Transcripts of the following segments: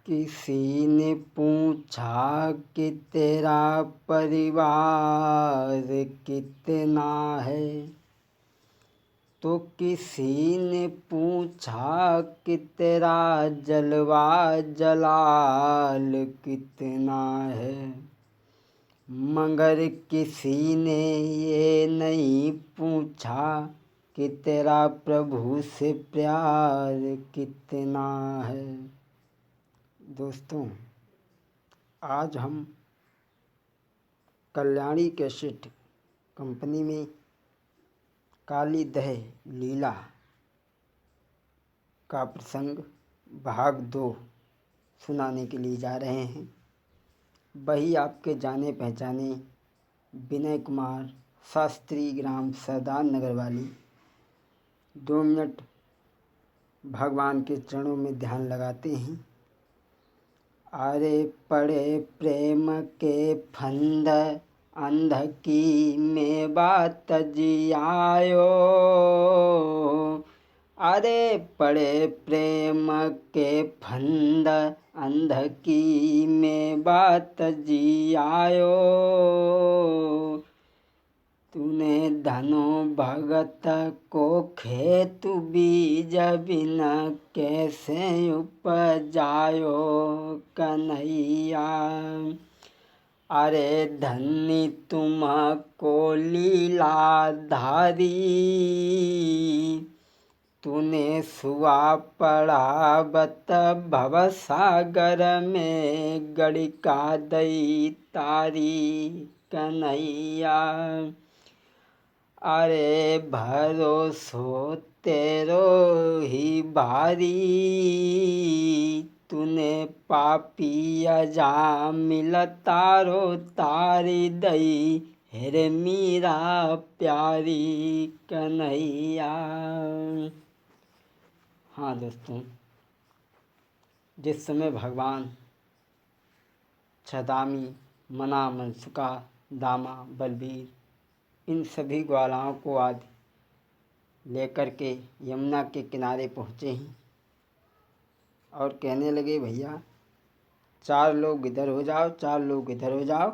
किसी ने पूछा कि तेरा परिवार कितना है, तो किसी ने पूछा कि तेरा जलवा जलाल कितना है, मगर किसी ने ये नहीं पूछा कि तेरा प्रभु से प्यार कितना है। दोस्तों, आज हम कल्याणी कैसेट कंपनी में काली दह लीला का प्रसंग भाग 2 सुनाने के लिए जा रहे हैं। वही आपके जाने पहचाने विनय कुमार शास्त्री, ग्राम सरदार नगर वाली। 2 मिनट भगवान के चरणों में ध्यान लगाते हैं। अरे पड़े प्रेम के फंद अंध की में बात जियायो, अरे पड़े प्रेम के फंद अंध की में बात जियायो, तूने धनो भगत को खेतु बीज बिना कैसे उपजायो कन्हैया, अरे धन्य तुमको लीलाधारी, तूने सुआ पड़ा बत भवसागर में गड़िका दई तारी कन्हैया, अरे भरोसो तेरो ही भारी, तूने पापी अजा मिल तारो तारी दई हेरे मीरा प्यारी कन्हैया। हाँ दोस्तों, जिस समय भगवान छदामी, मना, मनसुका, दामा, बलबीर इन सभी ग्वालाओं को आदि लेकर के यमुना के किनारे पहुँचे हैं और कहने लगे, भैया 4 लोग इधर हो जाओ, 4 लोग इधर हो जाओ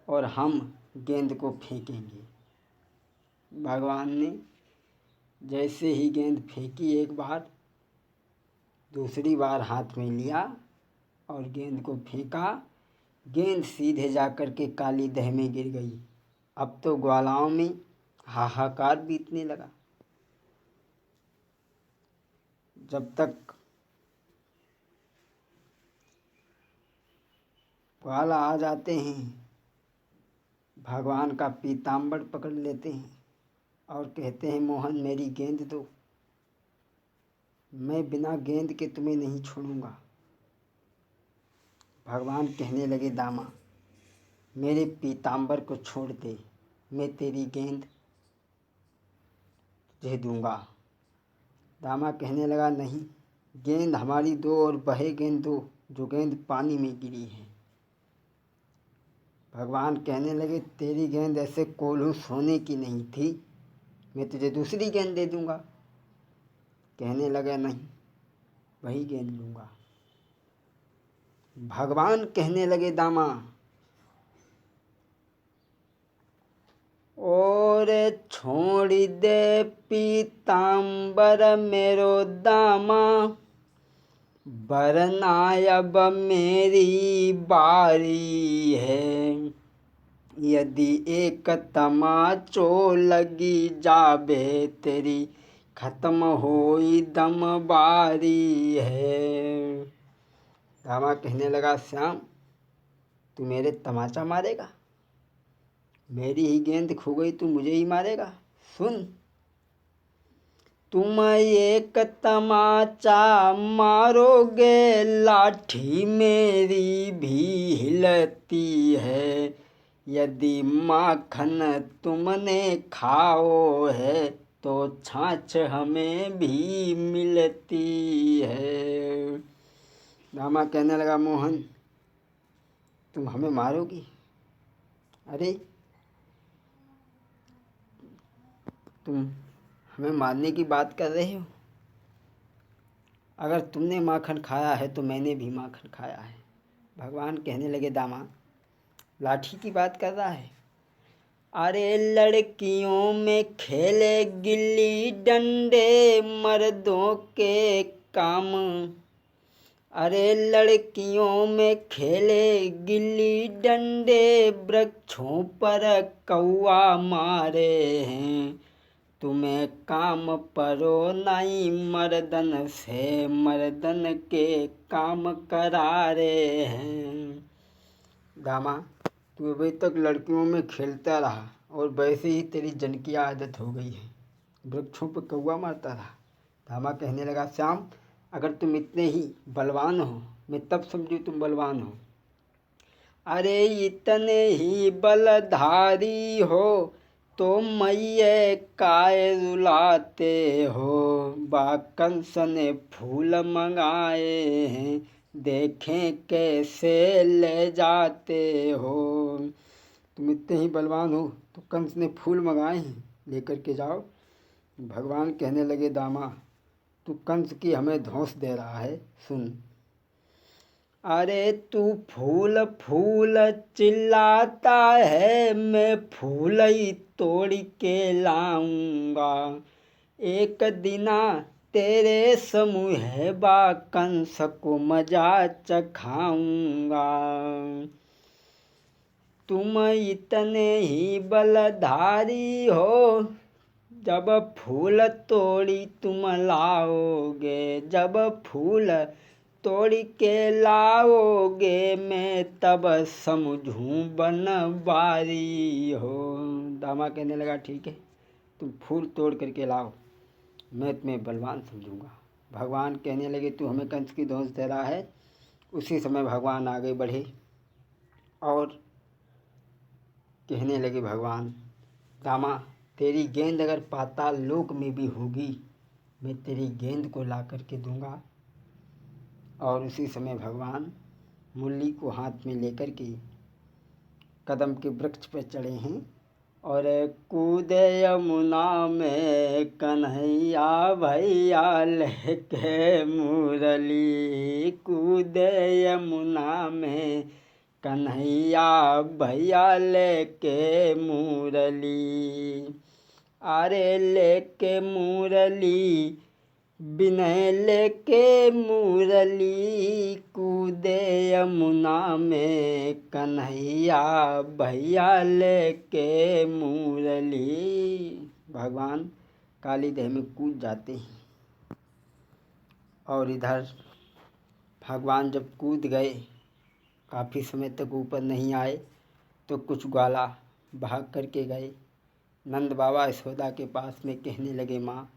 और हम गेंद को फेंकेंगे। भगवान ने जैसे ही गेंद फेंकी एक बार, दूसरी बार हाथ में लिया और गेंद को फेंका। गेंद सीधे जाकर के काली दह में गिर गई। अब तो ग्वालाओं में हाहाकार बीतने लगा। जब तक ग्वाला आ जाते हैं, भगवान का पीताम्बर पकड़ लेते हैं और कहते हैं, मोहन मेरी गेंद दो, मैं बिना गेंद के तुम्हें नहीं छोड़ूंगा। भगवान कहने लगे, दामा मेरे पीताम्बर को छोड़ दे, मैं तेरी गेंद तुझे दूंगा। दामा कहने लगा, नहीं, गेंद हमारी दो और बहे गेंद दो जो गेंद पानी में गिरी है। भगवान कहने लगे, तेरी गेंद ऐसे कोल्हू सोने की नहीं थी, मैं तुझे दूसरी गेंद दे दूंगा। कहने लगा, नहीं, वही गेंद लूँगा। भगवान कहने लगे, दामा और छोड़ दे पीताम्बर मेरो दामा, वरना अब मेरी बारी है, यदि एक तमाचो लगी जाबे तेरी खत्म होई दम बारी है। दामा कहने लगा, श्याम तू मेरे तमाचा मारेगा? मेरी ही गेंद खो गई, तू मुझे ही मारेगा? सुन, तुम एक तमाचा मारोगे, लाठी मेरी भी हिलती है, यदि माखन तुमने खाओ है तो छाछ हमें भी मिलती है। दामा कहने लगा, मोहन तुम हमें मारोगी? अरे तुम हमें मारने की बात कर रहे हो? अगर तुमने माखन खाया है तो मैंने भी माखन खाया है। भगवान कहने लगे दामा लाठी की बात कर रहा है। अरे लड़कियों में खेले गिल्ली डंडे मर्दों के काम। अरे लड़कियों में खेले गिल्ली डंडे वृक्षों पर कौआ मारे हैं। तुम्हें काम परो नहीं मर्दन से मर्दन के काम करा रहे हैं। दामा तू अभी तक लड़कियों में खेलता रहा और वैसे ही तेरी जन की आदत हो गई है, वृक्षों पर कौवा मारता रहा। दामा कहने लगा श्याम अगर तुम इतने ही बलवान हो मैं तब समझू तुम बलवान हो। अरे इतने ही बलधारी हो तो मैये काय रुलाते हो। कंस ने फूल मंगाए हैं देखें कैसे ले जाते हो। तुम इतने ही बलवान हो तो कंस ने फूल मंगाए हैं लेकर के जाओ। भगवान कहने लगे दामा तू कंस की हमें धौंस दे रहा है, सुन। अरे तू फूल फूल चिल्लाता है मैं फूल ही तोड़ के लाऊंगा। एक दिना तेरे समूह बा कंस को मजा चखाऊंगा। तुम इतने ही बलधारी हो जब फूल तोड़ी तुम लाओगे। जब फूल तोड़ी के लाओगे मैं तब समझूं बनवारी हो। दामा कहने लगा ठीक है तुम फूल तोड़ करके लाओ मैं तुम्हें बलवान समझूंगा। भगवान कहने लगे तू हमें कंस की धौंस दे रहा है। उसी समय भगवान आगे बढ़े और कहने लगे भगवान दामा तेरी गेंद अगर पाताल लोक में भी होगी मैं तेरी गेंद को ला करके दूंगा। और उसी समय भगवान मुरली को हाथ में लेकर के कदम के वृक्ष पर चढ़े हैं और कूदे यमुना में कन्हैया भैया लेके मुरली। कूदे यमुना में कन्हैया भैया लेके मुरली। अरे लेके मुरली विनय लेके मुरली। कूदे यमुना में कन्हैया भैया लेके मुरली। भगवान काली दह में कूद जाते हैं और इधर भगवान जब कूद गए काफ़ी समय तक ऊपर नहीं आए तो कुछ ग्वाला भाग करके गए नंद बाबा यशोदा के पास में कहने लगे माँ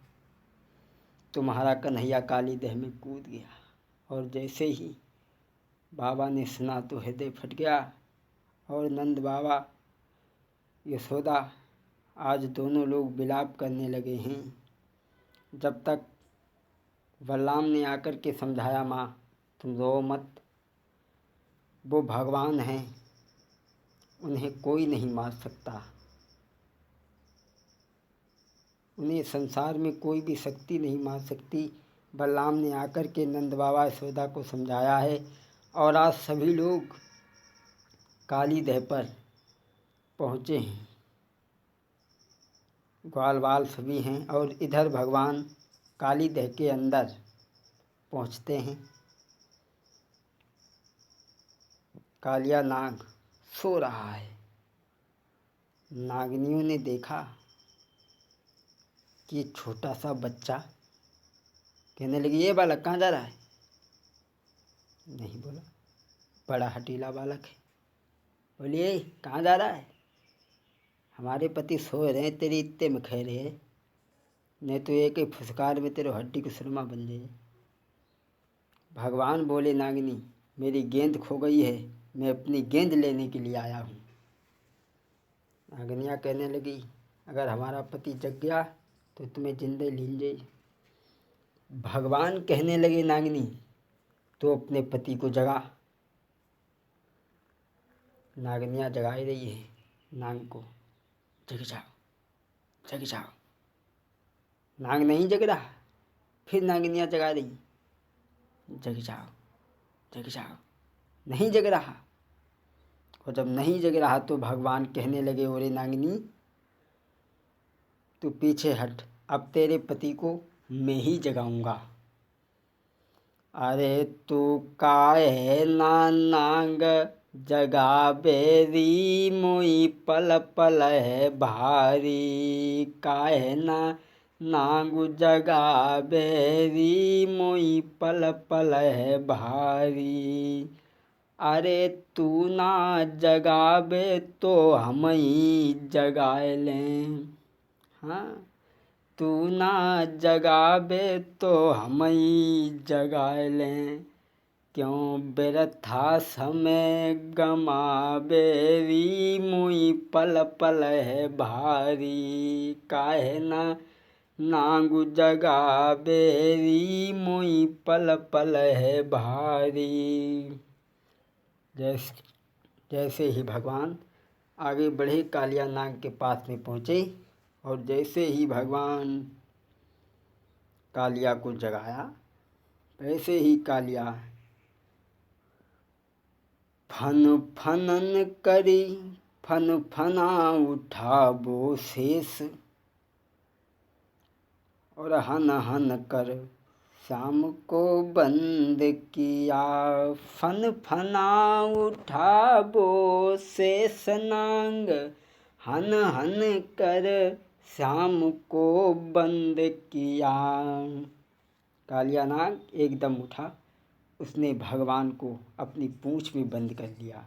तुम्हारा कन्हैया काली दह में कूद गया। और जैसे ही बाबा ने सुना तो हृदय फट गया और नंद बाबा यशोदा आज दोनों लोग विलाप करने लगे हैं। जब तक बलराम ने आकर के समझाया माँ तुम रो मत, वो भगवान हैं उन्हें कोई नहीं मार सकता, उन्हें संसार में कोई भी शक्ति नहीं मार सकती। बलराम ने आकर के नंद बाबा यशोदा को समझाया है और आज सभी लोग काली दह पर पहुँचे हैं, ग्वाल बाल सभी हैं। और इधर भगवान काली दह के अंदर पहुँचते हैं। कालिया नाग सो रहा है। नागिनियों ने देखा कि छोटा सा बच्चा, कहने लगी ये बालक कहाँ जा रहा है। नहीं बोला, बड़ा हटीला बालक है। बोलिए कहाँ जा रहा है। हमारे पति सो रहे हैं, तेरी इत्ते में खा रहे हैं, नहीं तो एक ही फुसकार में तेरे हड्डी की सुरमा बन जाए। भगवान बोले नागिनी मेरी गेंद खो गई है, मैं अपनी गेंद लेने के लिए आया हूँ। नागिनियाँ कहने लगी अगर हमारा पति जग गया तो तुम्हें जिंदे लीन जाए। भगवान कहने लगे नागिनी तो अपने पति को जगा। नागिनियाँ जगाई रही है नाग को, जग जाओ जग जाओ। नाग नहीं जग रहा, फिर नागिनियाँ जगा रही जग जाओ, जग जाओ। नहीं जग रहा। और जब नहीं जग रहा तो भगवान कहने लगे, ओरे नागिनी तू पीछे हट, अब तेरे पति को मैं ही जगाऊंगा। अरे तू काहे ना नांग जगावे री, मोई पल पल है भारी। काहे ना नांग जगावे री, मोई पल पल है भारी। अरे तू ना जगावे तो हम ही जगाए लें। हाँ, तू ना जगावे तो हम ही जगाए लें। क्यों बिरथा समय गमावे री, मुई पल पल है भारी। काहे ना नांगु जगावे री, मुई पल पल है भारी। जैसे ही भगवान आगे बढ़े, कालिया नाग के पास में पहुँचे और जैसे ही भगवान कालिया को जगाया, वैसे ही कालिया फन फनन करी, फन फना उठा वो शेष। और हन हन कर शाम को बंद किया। फन फना उठा वो शेष नांग, हन हन कर शाम को बंद किया। कालिया नाग एकदम उठा, उसने भगवान को अपनी पूंछ में बंद कर लिया।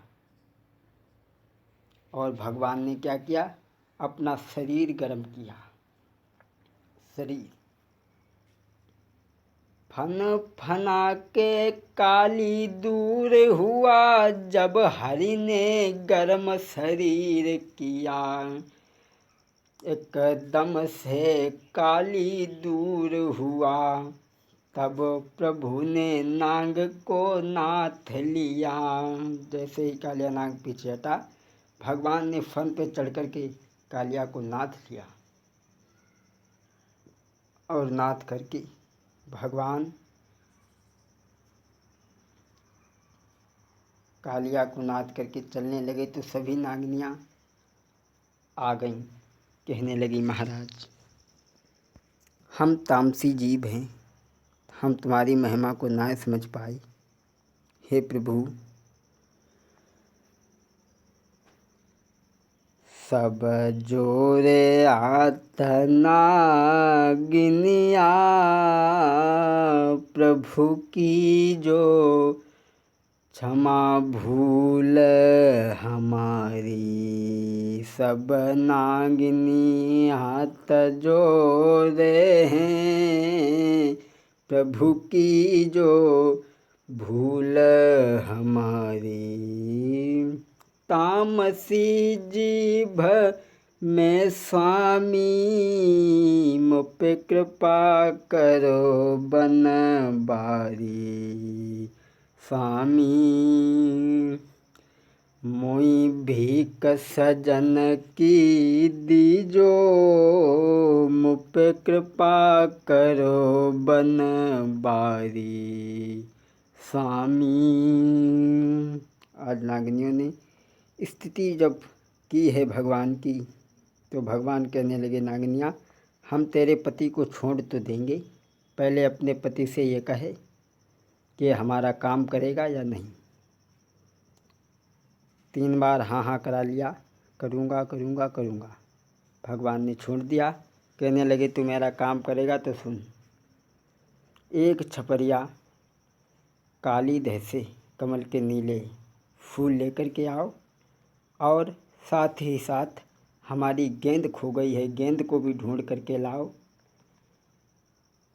और भगवान ने क्या किया, अपना शरीर गर्म किया। शरीर फन फना के काली दूर हुआ, जब हरि ने गर्म शरीर किया। एकदम से काली दूर हुआ, तब प्रभु ने नाग को नाथ लिया। जैसे ही कालिया नाग पीछे हटा, भगवान ने फन पे चढ़ कर के कालिया को नाथ लिया। और नाथ करके भगवान कालिया को नाथ करके चलने लगे तो सभी नागिनियाँ आ गईं। कहने लगी, महाराज हम तामसी जीव हैं, हम तुम्हारी महिमा को ना समझ पाए। हे प्रभु, सब जोरे हाथ नागिनिया, प्रभु की जो क्षमा भूल हमारी। सब नागिनी हाथ जोड़े हैं, प्रभु की जो भूल हमारी। तामसी जीभ में स्वामी, मुझ पे कृपा करो बन बारी। स्वामी मोई भीख सजन की दीजो, मुझ पे कृपा करो बन बारी। स्वामी। आज नागिनियों ने स्थिति जब की है भगवान की, तो भगवान कहने लगे, नागिनियाँ हम तेरे पति को छोड़ तो देंगे, पहले अपने पति से ये कहे कि हमारा काम करेगा या नहीं। 3 बार हाँ हाँ करा लिया, करूँगा करूँगा करूँगा। भगवान ने छोड़ दिया। कहने लगे, तू मेरा काम करेगा तो सुन, एक छपरिया काली दह से कमल के नीले फूल लेकर के आओ, और साथ ही साथ हमारी गेंद खो गई है, गेंद को भी ढूंढ करके लाओ।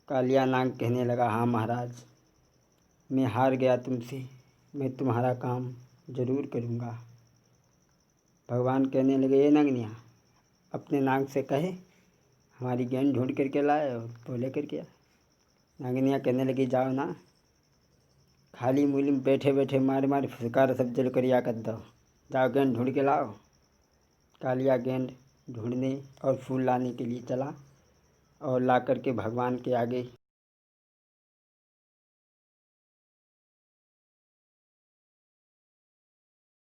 कालिया नाग कहने लगा, हाँ महाराज, मैं हार गया तुमसे, मैं तुम्हारा काम ज़रूर करूँगा। भगवान कहने लगे, ये नागनिया अपने नाग से कहे हमारी गेंद ढूंढ करके लाए और तो लेकर के आ। नागिनियाँ कहने लगी, जाओ ना, खाली मूली में बैठे बैठे मारे मारे फुसकार सब जल कर या कर दो, जाओ गेंद ढूंढ के लाओ। कालिया गेंद ढूंढने और फूल लाने के लिए चला और ला कर के भगवान के आगे